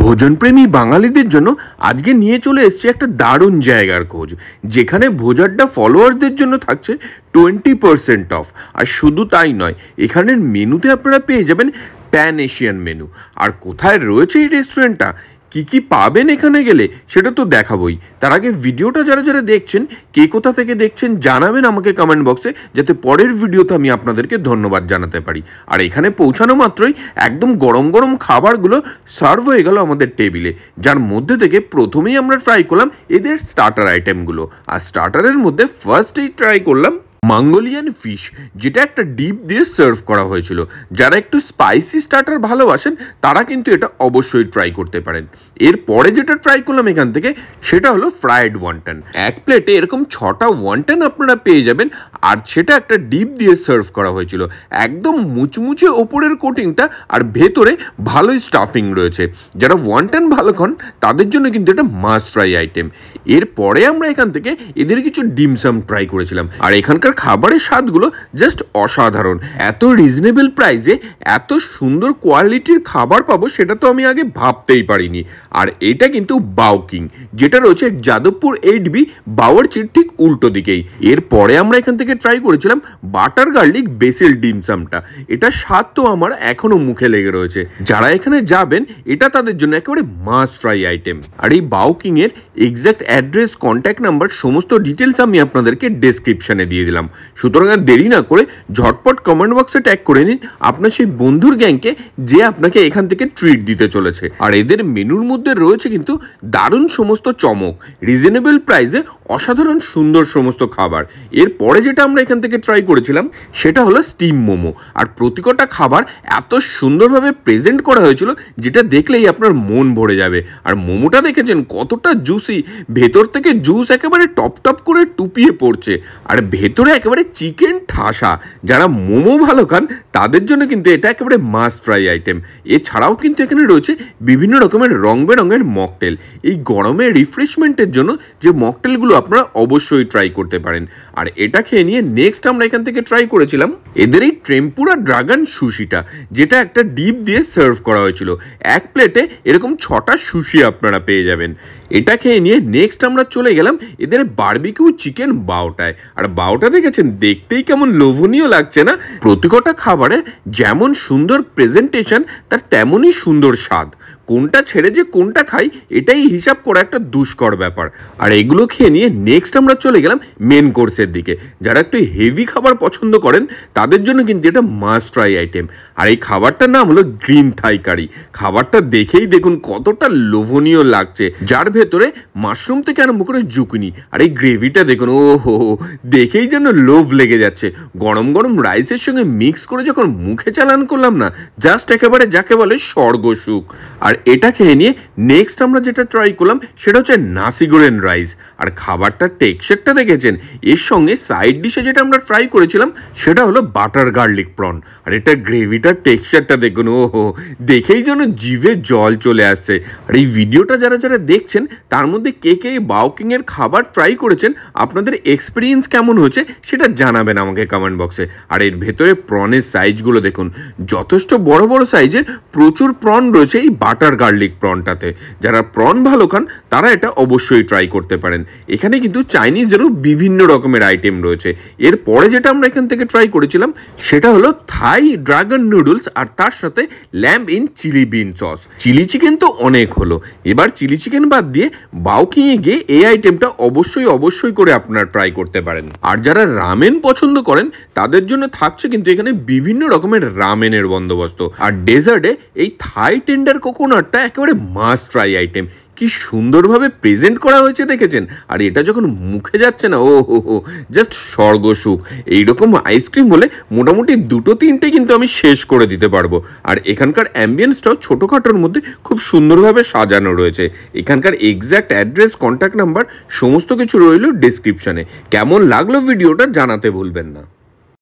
ভোজনপ্রেমী বাঙালিদের জন্য আজকে নিয়ে চলে এসেছে একটা দারুণ জায়গার খোঁজ, যেখানে ভোজাড্ডা ফলোয়ার্সদের জন্য থাকছে 20% অফ। আর শুধু তাই নয়, এখানের মেনুতে আপনারা পেয়ে যাবেন প্যান এশিয়ান মেনু। আর কোথায় রয়েছে এই রেস্টুরেন্টটা, কি পাবেন এখানে গেলে সেটা তো দেখাবই। তার আগে ভিডিওটা যারা যারা দেখছেন, কে কোথা থেকে দেখছেন জানাবেন আমাকে কমেন্ট বক্সে, যাতে পরের ভিডিওতে আমি আপনাদেরকে ধন্যবাদ জানাতে পারি। আর এখানে পৌঁছানো মাত্রই একদম গরম গরম খাবারগুলো সার্ভ হয়ে গেল আমাদের টেবিলে, যার মধ্যে থেকে প্রথমেই আমরা ট্রাই করলাম এদের স্টার্টার আইটেমগুলো। আর স্টার্টারের মধ্যে ফার্স্টেই ট্রাই করলাম মঙ্গোলিয়ান ফিশ, যেটা একটা ডিপ দিয়ে সার্ভ করা হয়েছিল। যারা একটু স্পাইসি স্টার্টার ভালোবাসেন তারা কিন্তু এটা অবশ্যই ট্রাই করতে পারেন। এরপরে যেটা ট্রাই করলাম এখান থেকে, সেটা হলো ফ্রায়েড ওয়ান্টন। এক প্লেটে এরকম 6টা ওয়ান্টন আপনারা পেয়ে যাবেন, আর সেটা একটা ডিপ দিয়ে সার্ভ করা হয়েছিল। একদম মুচমুচে ওপরের কোটিংটা, আর ভেতরে ভালোই স্টাফিং রয়েছে। যারা ওয়ান্টন ভালো খান তাদের জন্য কিন্তু এটা মাস্ট ট্রাই আইটেম। এরপরে আমরা এখান থেকে এদের কিছু ডিমসাম ট্রাই করেছিলাম, আর এখানকার খাবারের স্বাদগুলো জাস্ট অসাধারণ। এত রিজনেবল প্রাইসে এত সুন্দর কোয়ালিটির খাবার পাবো সেটা তো আমি আগে ভাবতেই পারিনি। আর এটা কিন্তু বাউকিং, যেটা রয়েছে যাদবপুর 8B বাওয়ারচির ঠিক উল্টো দিকেই। এরপরে আমরা এখান থেকে ট্রাই করেছিলাম বাটার গার্লিক বেসিল ডিমসামটা। এটা স্বাদ তো আমার এখনো মুখে লেগে রয়েছে। যারা এখানে যাবেন এটা তাদের জন্য একেবারে মাস্ট ট্রাই আইটেম। আর এই বাউকিং এর এক্সাক্ট অ্যাড্রেস, কন্ট্যাক্ট নাম্বার, সমস্ত ডিটেলস আমি আপনাদেরকে ডেসক্রিপশনে দিয়ে দিলাম। সুতরাং আর দেরি না করে ঝটপট কমেন্ট বক্সে ট্যাগ করে নিন আপনার সেই বন্ধুর গ্যাংকে, যে আপনাকে এখান থেকে ট্রিট দিতে চলেছে। আর এদের মেনুর মধ্যে রয়েছে কিন্তু দারুণ সমস্ত চমক, রিজনেবল প্রাইসে অসাধারণ সুন্দর সমস্ত খাবার। এরপরে যেটা আমরা এখান থেকে ট্রাই করেছিলাম সেটা হলো স্টিম মোমো। আর প্রতিকটা খাবার এত সুন্দরভাবে প্রেজেন্ট করা হয়েছিল যেটা দেখলেই আপনার মন ভরে যাবে। আর মোমোটা দেখেছেন কতটা জুসি, ভেতর থেকে জুস একেবারে টপ টপ করে টুপিয়ে পড়ছে, আর ভেতরে একেবারে চিকেন ঠাসা। যারা মোমো ভালো খান তাদের জন্য কিন্তু এটা একেবারে মাস্ট ট্রাই আইটেম। এছাড়াও কিন্তু এখানে রয়েছে বিভিন্ন রকমের রং বেরঙের মকটেল। এই গরমে রিফ্রেশমেন্টের জন্য যে মকটেলগুলো আপনারা অবশ্যই ট্রাই করতে পারেন। আর এটা খেয়ে নিয়ে নেক্সট আমরা এখান থেকে ট্রাই করেছিলাম এদের এই টেম্পুরা ড্রাগন সুশিটা, যেটা একটা ডিপ দিয়ে সার্ভ করা হয়েছিল। এক প্লেটে এরকম 6টা সুশি আপনারা পেয়ে যাবেন। এটা খেয়ে নিয়ে নেক্সট আমরা চলে গেলাম এদের বারবিকিউ চিকেন বাওটায়। আর বাওটা দেখেছেন দেখতেই কেমন লোভনীয় লাগছে না? প্রতিকটা খাবারের যেমন সুন্দর প্রেজেন্টেশন, তার তেমনই সুন্দর স্বাদ। কোনটা ছেড়ে যে কোনটা খাই এটাই হিসাব করা একটা দুষ্কর ব্যাপার। আর এগুলো খেয়ে নিয়ে নেক্সট আমরা চলে গেলাম মেন কোর্সের দিকে। যারা একটু হেভি খাবার পছন্দ করেন তাদের জন্য কিন্তু এটা মাস্ট ট্রাই আইটেম। আর এই খাবারটার নাম হলো গ্রিন থাই কারি। খাবারটা দেখেই দেখুন কতটা লোভনীয় লাগছে, যার ভেতরে মাশরুম থেকে আরম্ভ করে জুকিনি। আর এই গ্রেভিটা দেখুন, ও হো, দেখেই যেন লোভ লেগে যাচ্ছে। গরম গরম রাইসের সঙ্গে মিক্স করে যখন মুখে চালান করলাম না, জাস্ট একেবারে যাকে বলে স্বর্গ সুখ। আর এটা খেয়ে নিয়ে নেক্সট আমরা যেটা ট্রাই করলাম সেটা হচ্ছে নাসিগোরেন রাইস। আর খাবারটার টেক্সচারটা দেখেছেন? এর সঙ্গে সাইড ডিশে যেটা আমরা ট্রাই করেছিলাম সেটা হলো বাটার গার্লিক প্রন। আর এটা গ্রেভিটার টেক্সচারটা দেখুন, ও হো, দেখেই যেন জিভে জল চলে আসছে। আর এই ভিডিওটা যারা যারা দেখছেন তার মধ্যে কে কে বাউকিং এর খাবার ট্রাই করেছেন, আপনাদের এক্সপিরিয়েন্স কেমন হয়েছে সেটা জানাবেন আমাকে কমেন্ট বক্সে। আর এর ভেতরে প্রনের সাইজগুলো দেখুন, যথেষ্ট বড় বড় সাইজের প্রচুর প্রন রয়েছে এই বাটার গার্লিক প্রনটাতে। যারা প্রন ভালো খান তারা এটা অবশ্যই ট্রাই করতে পারেন। এখানে কিন্তু চাইনিজেরও বিভিন্ন রকমের আইটেম রয়েছে। এরপরে যেটা আমরা এখান থেকে ট্রাই করেছিলাম সেটা হলো থাই ড্রাগন নুডলস, আর তার সাথে lamb in chilli bean sauce. Chilli chicken তো অনেক হলো, এবার চিলি চিকেন বাদ দিয়ে বাউকিংয়ে গিয়ে এই আইটেমটা অবশ্যই করে আপনারা ট্রাই করতে পারেন। আর যারা রামেন পছন্দ করেন তাদের জন্য থাকছে কিন্তু এখানে বিভিন্ন রকমের রামেনের বন্দোবস্ত। আর ডেজার্টে এই থাই টেন্ডার কোকোনাটটা একেবারে মাস্ট ট্রাই আইটেম। কি সুন্দরভাবে প্রেজেন্ট করা হয়েছে দেখেছেন? আর এটা যখন মুখে যাচ্ছে না, ও হো, জাস্ট স্বর্গ সুখ। এইরকম আইসক্রিম হলে মোটামুটি 2-3টে কিন্তু আমি শেষ করে দিতে পারবো। আর এখানকার অ্যাম্বিয়েন্সটাও ছোটোখাটোর মধ্যে খুব সুন্দরভাবে সাজানো রয়েছে। এখানকার এক্স্যাক্ট অ্যাড্রেস, কন্ট্যাক্ট নাম্বার সমস্ত কিছু রইল ডেসক্রিপশানে। কেমন লাগলো ভিডিওটা জানাতে ভুলবেন না।